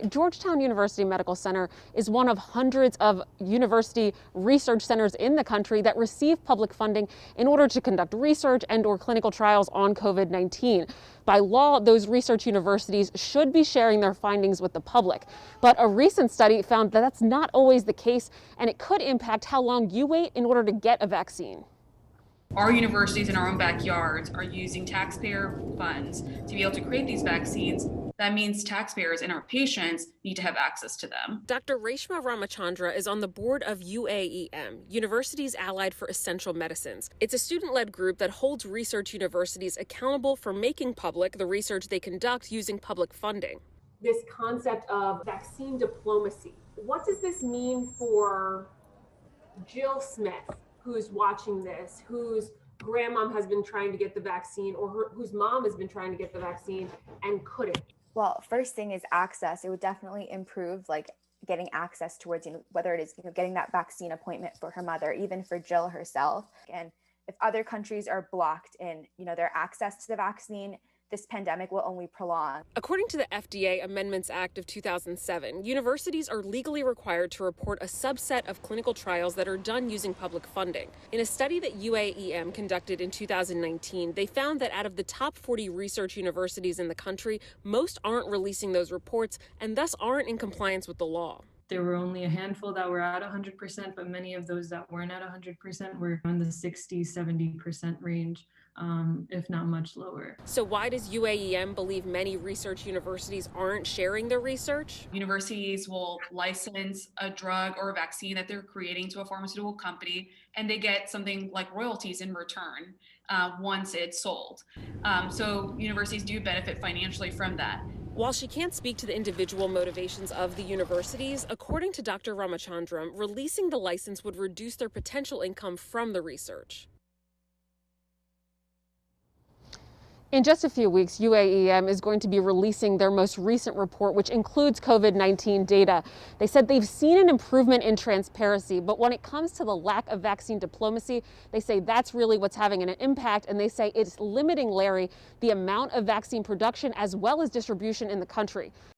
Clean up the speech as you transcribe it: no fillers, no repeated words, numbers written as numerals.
Georgetown University Medical Center is one of hundreds of university research centers in the country that receive public funding in order to conduct research and/or clinical trials on COVID-19. By law, those research universities should be sharing their findings with the public. But a recent study found that that's not always the case, and it could impact how long you wait in order to get a vaccine. Our universities in our own backyards are using taxpayer funds to be able to create these vaccines. That means taxpayers and our patients need to have access to them. Dr. Reshma Ramachandra is on the board of UAEM, Universities Allied for Essential Medicines. It's a student-led group that holds research universities accountable for making public the research they conduct using public funding. This concept of vaccine diplomacy, what does this mean for Jill Smith, who's watching this, whose grandmom has been trying to get the vaccine, or whose mom has been trying to get the vaccine and couldn't? Well, first thing is access. It would definitely improve getting access towards, whether it is, getting that vaccine appointment for her mother, even for Jill herself. And if other countries are blocked in, their access to the vaccine, this pandemic will only prolong. According to the FDA Amendments Act of 2007, universities are legally required to report a subset of clinical trials that are done using public funding. In a study that UAEM conducted in 2019, they found that out of the top 40 research universities in the country, most aren't releasing those reports and thus aren't in compliance with the law. There were only a handful that were at 100%, but many of those that weren't at 100% were in the 60-70% range, if not much lower. So why does UAEM believe many research universities aren't sharing their research? Universities will license a drug or a vaccine that they're creating to a pharmaceutical company, and they get something like royalties in return once it's sold. So universities do benefit financially from that. While she can't speak to the individual motivations of the universities, according to Dr. Ramachandran, releasing the license would reduce their potential income from the research. In just a few weeks, UAEM is going to be releasing their most recent report, which includes COVID-19 data. They said they've seen an improvement in transparency, but when it comes to the lack of vaccine diplomacy, they say that's really what's having an impact, and they say it's limiting, Larry, the amount of vaccine production as well as distribution in the country.